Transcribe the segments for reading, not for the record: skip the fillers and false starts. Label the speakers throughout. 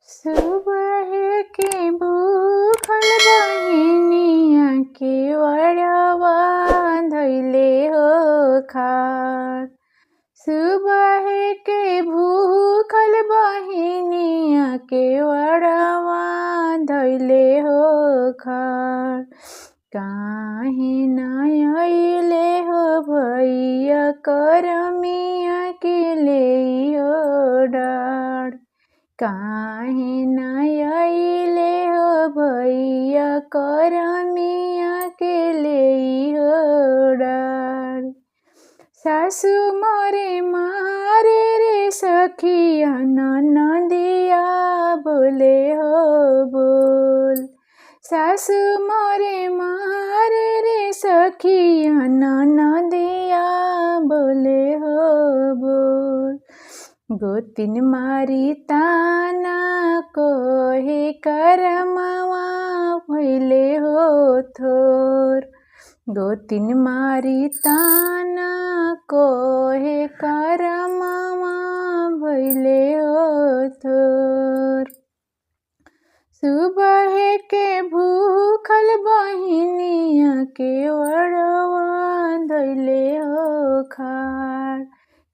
Speaker 1: सुबह के भूखल बहिनिया के वरवा धइले हो खार। सुबह के भूखल बहिनिया के वरवा धइले हो खार। काहे ना अइले हो भैया करमिया के लेइहो डार। काहे ना अइले हो भैया करमिया के लेइहो डार। सासु मोरे मारे रे सखिया ननदिया बोले हो बोल। सासु मोरे मारे रे सखिया ननदिया बोले हो बोल। गोतिन मारी ताना कोहे करमवा भइले हो थोर। गोतिन मारी ताना कोहे करमवा भइले हो थोर। सुबह के भूखल बहिनिया के वरवा धइले हो खार।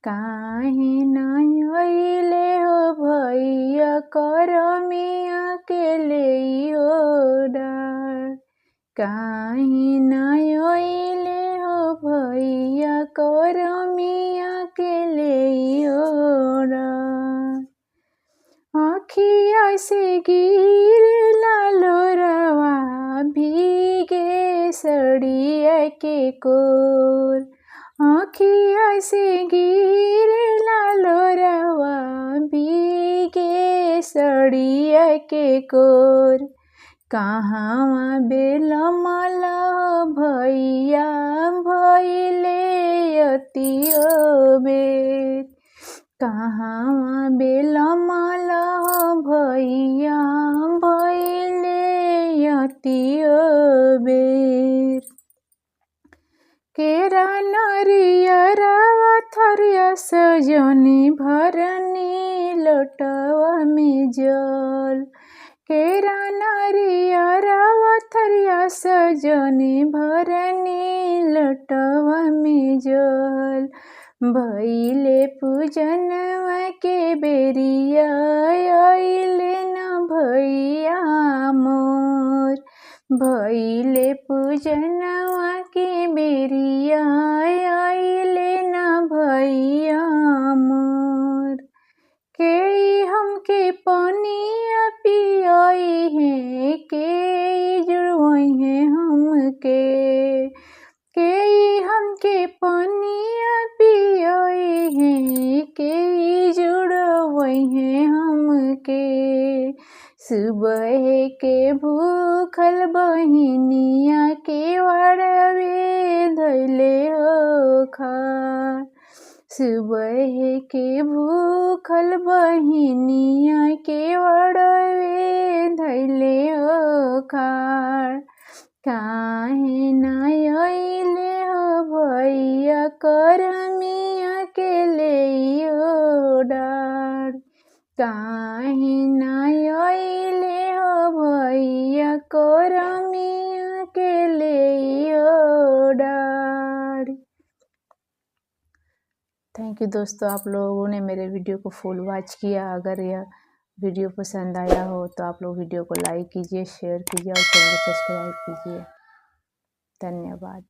Speaker 1: काहे ना अइले हो भैया करमिया के लेइहो डार। काहे ना अइले हो भैया करमिया के लेइहो डार। आँखिया से गिरला लोरवा भीगे सड़िया के कोर। आँखिया से गिरला लोरवा भीगे सड़िया के कोर। कहवा बेलमल भैया भइले अतियो बेर। कहवा बेलमल भैया भइले अतियो बेर। केरा नरियरवा थरिया सजनी भरनी लोटवा में जल। केरा नरियरवा थरिया सजनी भरनी लोटवा में जल। भइले पूजनवा के बेरिया अइले न भैया मोर। भइले पूजनवा के बेरिया अइले न भैया मोर। के हमके पनिया पियई है के जुड़वई है हमके। के हमके पनिया पियई है के जुड़वई है हमके। सुबह के भूखल बहिनिया के वरवे धइले हो खार। सुबह के भूखल बहिनिया के वरवे धइले हो खार। काहे ना अइले हो भैया करमिया के लेइहो डार। काहे ना अइले हो भैया करमिया के लेइहो डार। थैंक यू दोस्तों, आप लोगों ने मेरे वीडियो को फुल वॉच किया। अगर यह वीडियो पसंद आया हो तो आप लोग वीडियो को लाइक कीजिए, शेयर कीजिए और चैनल को सब्सक्राइब कीजिए। धन्यवाद।